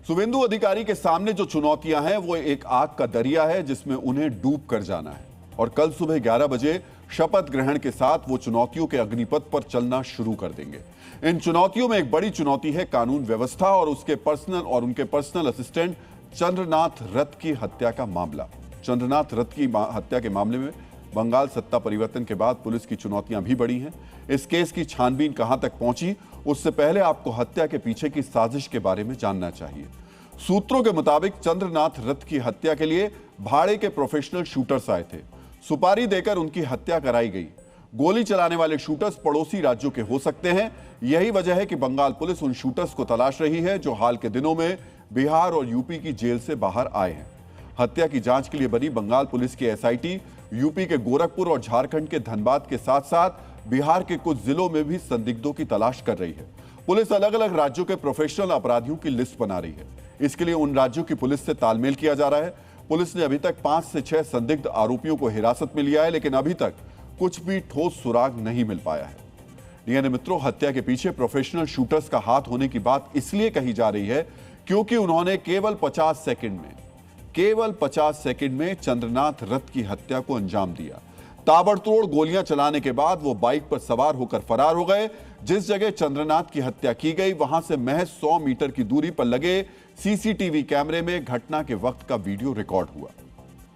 शुभेंदु अधिकारी के सामने जो चुनौतियां हैं वो एक आग का दरिया है जिसमें उन्हें डूब कर जाना है और कल सुबह 11 बजे शपथ ग्रहण के साथ वो चुनौतियों के अग्निपथ पर चलना शुरू कर देंगे। इन चुनौतियों में एक बड़ी चुनौती है कानून व्यवस्था और उनके पर्सनल असिस्टेंट चंद्रनाथ रथ की हत्या का मामला। चंद्रनाथ रथ की हत्या के मामले में बंगाल सत्ता परिवर्तन के बाद पुलिस की चुनौतियां भी बढ़ी हैं। इस केस की छानबीन कहां तक पहुंची, उससे पहले आपको हत्या के पीछे की साजिश के बारे में जानना चाहिए। सूत्रों के मुताबिक चंद्रनाथ रथ की हत्या के लिए भाड़े के प्रोफेशनल शूटर्स आए थे। सुपारी देकर उनकी हत्या कराई गई। गोली चलाने वाले शूटर्स पड़ोसी राज्यों के हो सकते हैं। यही वजह है कि बंगाल पुलिस उन शूटर्स को तलाश रही है जो हाल के दिनों में बिहार और यूपी की जेल से बाहर आए हैं। हत्या की जांच के लिए बनी बंगाल पुलिस की एसआईटी यूपी के गोरखपुर और झारखंड के धनबाद के साथ साथ बिहार के कुछ जिलों में भी संदिग्धों की तलाश कर रही है। पुलिस अलग अलग राज्यों के प्रोफेशनल अपराधियों की लिस्ट बना रही है। इसके लिए उन राज्यों की पुलिस से तालमेल किया जा रहा है। पुलिस ने अभी तक 5 से 6 संदिग्ध आरोपियों को हिरासत में लिया है, लेकिन अभी तक कुछ भी ठोस सुराग नहीं मिल पाया है। डीएनए मित्रों, हत्या के पीछे प्रोफेशनल शूटर्स का हाथ होने की बात इसलिए कही जा रही है क्योंकि उन्होंने केवल 50 सेकंड में चंद्रनाथ रथ की हत्या को अंजाम दिया। ताबड़तोड़ गोलियां चलाने के बाद वो बाइक पर सवार होकर फरार हो गए। जिस जगह चंद्रनाथ की हत्या की गई वहां से महज 100 मीटर की दूरी पर लगे सीसीटीवी कैमरे में घटना के वक्त का वीडियो रिकॉर्ड हुआ।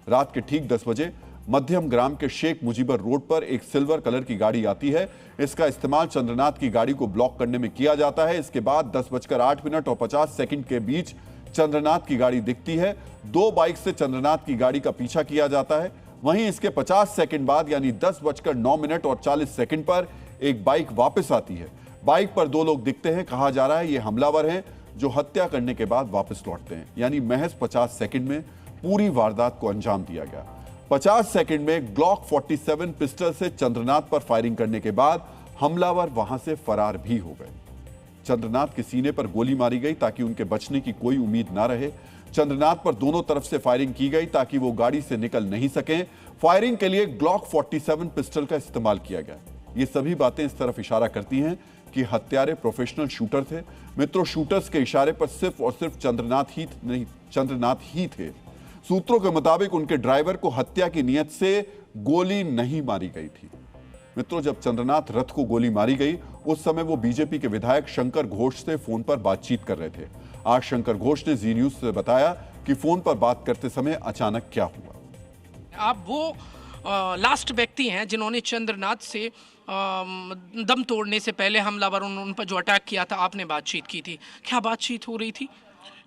रात के ठीक 10 बजे मध्यम ग्राम के शेख मुजीबर रोड पर एक सिल्वर कलर की गाड़ी आती है। इसका इस्तेमाल चंद्रनाथ की गाड़ी को ब्लॉक करने में किया जाता है। इसके बाद 10:08 और 50 सेकंड के बीच चंद्रनाथ की गाड़ी दिखती है। 2 बाइक से चंद्रनाथ की गाड़ी का पीछा किया जाता है। वहीं इसके 50 सेकंड बाद यानी 10:09 और 40 सेकंड पर एक बाइक वापस आती है। बाइक पर 2 लोग दिखते हैं। कहा जा रहा है ये हमलावर हैं जो हत्या करने के बाद वापस लौटते हैं। यानी महज 50 सेकंड में पूरी वारदात को अंजाम दिया गया। 50 सेकंड में ग्लॉक 47 पिस्टल से चंद्रनाथ पर फायरिंग करने के बाद हमलावर वहां से फरार भी हो गए। चंद्रनाथ के सीने पर गोली मारी गई ताकि उनके बचने की कोई उम्मीद ना रहे। चंद्रनाथ पर दोनों तरफ से फायरिंग की गई ताकि वो गाड़ी से निकल नहीं सकें। फायरिंग के लिए ग्लॉक 47 पिस्टल का इस्तेमाल किया गया। ये सभी बातें इस तरफ इशारा करती हैं कि हत्यारे प्रोफेशनल शूटर थे। मित्रों, शूटर्स के इशारे पर सिर्फ और सिर्फ चंद्रनाथ ही थे। सूत्रों के मुताबिक उनके ड्राइवर को हत्या की नियत से गोली नहीं मारी गई थी। मित्रों, जब चंद्रनाथ रथ को गोली मारी गई उस समय वो बीजेपी के विधायक शंकर घोष से फोन पर बातचीत कर रहे थे। आज शंकर घोष ने जी न्यूज से बताया कि फोन पर बात करते समय अचानक क्या हुआ। आप वो लास्ट व्यक्ति हैं जिन्होंने चंद्रनाथ से दम तोड़ने से पहले हमलावर उन पर जो अटैक किया था, आपने बातचीत की थी। क्या बातचीत हो रही थी?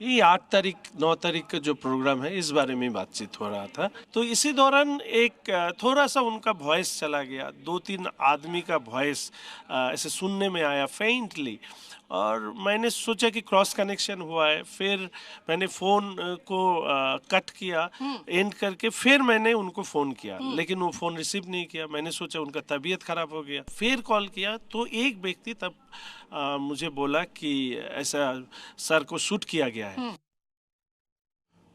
ये 8 तारीख 9 तारीख का जो प्रोग्राम है इस बारे में बातचीत हो रहा था। तो इसी दौरान एक थोड़ा सा उनका वॉइस चला गया। 2-3 आदमी का वॉइस ऐसे सुनने में आया फेंटली, और मैंने सोचा कि क्रॉस कनेक्शन हुआ है। फिर मैंने फ़ोन को कट किया, एंड करके फिर मैंने उनको फ़ोन किया, लेकिन वो फ़ोन रिसीव नहीं किया। मैंने सोचा उनका तबीयत ख़राब हो गया। फिर कॉल किया तो एक व्यक्ति तब मुझे बोला कि ऐसा सर को शूट किया गया है।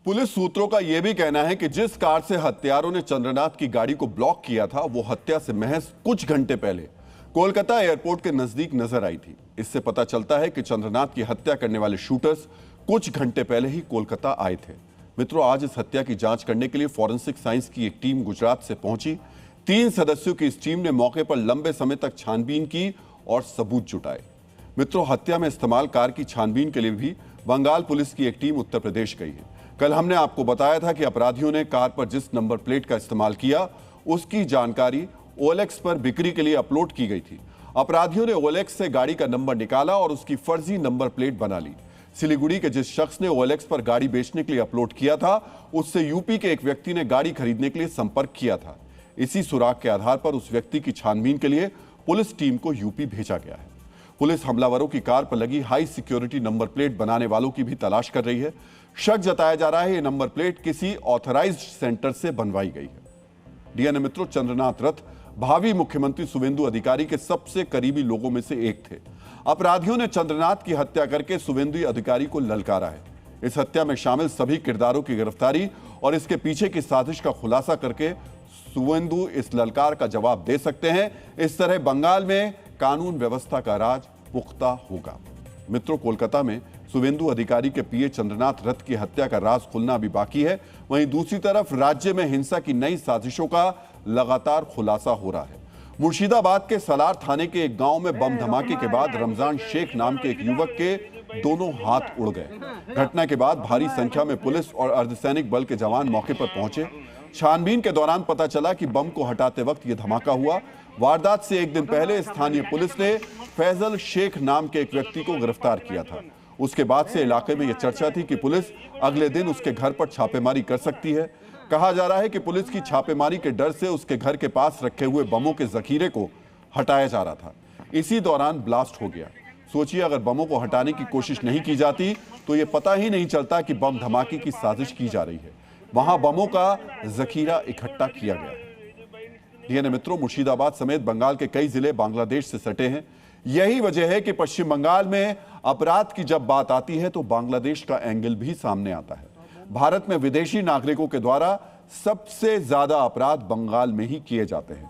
पुलिस सूत्रों का यह भी कहना है कि जिस कार से हत्यारों ने चंद्रनाथ की गाड़ी को ब्लॉक किया था वो हत्या से महज कुछ घंटे पहले कोलकाता एयरपोर्ट के नजदीक नजर आई थी। इससे पता चलता है कि चंद्रनाथ की हत्या करने वाले शूटर्स कुछ घंटे पहले ही कोलकाता आए थे। मित्रों, आज इस हत्या की जांच करने के लिए फॉरेंसिक साइंस की एक टीम गुजरात से पहुंची। 3 सदस्यों की इस टीम ने मौके पर लंबे समय तक छानबीन की और सबूत जुटाए। मित्रों, हत्या में इस्तेमाल कार की छानबीन के लिए भी बंगाल पुलिस की एक टीम उत्तर प्रदेश गई है। कल हमने आपको बताया था कि अपराधियों ने कार पर जिस नंबर प्लेट का इस्तेमाल किया उसकी जानकारी OLX पर बिक्री के लिए अपलोड की गई थी। अपराधियों ने OLX से गाड़ी का नंबर निकाला और उसकी फर्जी नंबर प्लेट बना ली। सिलीगुड़ी के जिस शख्स ने OLX पर गाड़ी बेचने के लिए अपलोड किया था उससे यूपी के एक व्यक्ति ने गाड़ी खरीदने के लिए संपर्क किया था। इसी सुराग के आधार पर उस व्यक्ति की छानबीन के लिए पुलिस टीम को यूपी भेजा गया है। पुलिस हमलावरों की कार पर लगी हाई सिक्योरिटी नंबर प्लेट बनाने वालों की भी तलाश कर रही है। शक जताया जा रहा है ये नंबर प्लेट किसी ऑथराइज्ड सेंटर से बनवाई गई है। डीएनए मित्रों, चंद्रनाथ रथ भावी मुख्यमंत्री शुभेंदु अधिकारी के सबसे करीबी लोगों में से एक थे। अपराधियों ने चंद्रनाथ की हत्या करके शुभेंदु अधिकारी को ललकारा है। इस हत्या में शामिल सभी किरदारों की गिरफ्तारी और इसके पीछे की साजिश का खुलासा करके शुभेंदु इस ललकार का जवाब दे सकते हैं। इस तरह बंगाल में कानून व्यवस्था का राज पुख्ता होगा। मित्रों, कोलकाता में शुभेंदु अधिकारी के पीए चंद्रनाथ रथ की हत्या का राज खुलना अभी बाकी है। वहीं दूसरी तरफ राज्य में हिंसा की नई साजिशों का लगातार खुलासा हो रहा है। मुर्शिदाबाद के सलार थाने के एक गांव में बम धमाके के बाद रमजान शेख नाम के एक युवक के दोनों हाथ उड़ गए। घटना के बाद भारी संख्या में पुलिस और अर्धसैनिक बल के जवान मौके पर पहुंचे। छानबीन के दौरान पता चला कि बम को हटाते वक्त यह धमाका हुआ। वारदात से एक दिन पहले स्थानीय पुलिस ने फैजल शेख नाम के एक व्यक्ति को गिरफ्तार किया था। उसके बाद से इलाके में यह चर्चा थी कि पुलिस अगले दिन उसके घर पर छापेमारी कर सकती है। कहा जा रहा है कि पुलिस की छापेमारी के डर से उसके घर के पास रखे हुए बमों के जखीरे को हटाया जा रहा था। इसी दौरान ब्लास्ट हो गया। सोचिए, अगर बमों को हटाने की कोशिश नहीं की जाती तो यह पता ही नहीं चलता कि बम धमाके की साजिश की जा रही है। वहां बमों का जखीरा इकट्ठा किया गया है। डीएनए मित्रों, मुर्शिदाबाद समेत बंगाल के कई जिले बांग्लादेश से सटे हैं। यही वजह है कि पश्चिम बंगाल में अपराध की जब बात आती है तो बांग्लादेश का एंगल भी सामने आता है। भारत में विदेशी नागरिकों के द्वारा सबसे ज्यादा अपराध बंगाल में ही किए जाते हैं।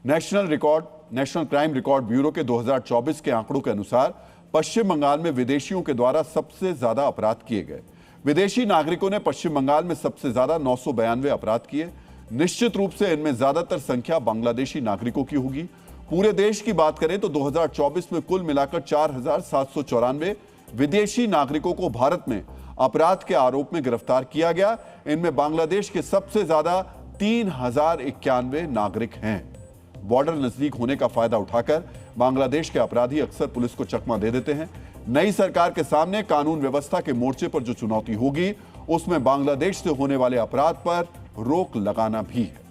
नेशनल क्राइम रिकॉर्ड ब्यूरो के 2024 के आंकड़ों के अनुसार पश्चिम बंगाल में विदेशियों के द्वारा सबसे ज्यादा अपराध किए गए। विदेशी नागरिकों ने पश्चिम बंगाल में सबसे ज्यादा 992 अपराध किए। निश्चित रूप से इनमें ज्यादातर संख्या बांग्लादेशी नागरिकों की होगी। पूरे देश की बात करें तो 2024 में कुल मिलाकर 4794 विदेशी नागरिकों को भारत में अपराध के आरोप में गिरफ्तार किया गया। इनमें बांग्लादेश के सबसे ज्यादा 3091 नागरिक हैं। बॉर्डर नजदीक होने का फायदा उठाकर बांग्लादेश के अपराधी अक्सर पुलिस को चकमा दे देते हैं। नई सरकार के सामने कानून व्यवस्था के मोर्चे पर जो चुनौती होगी उसमें बांग्लादेश से होने वाले अपराध पर रोक लगाना भी है।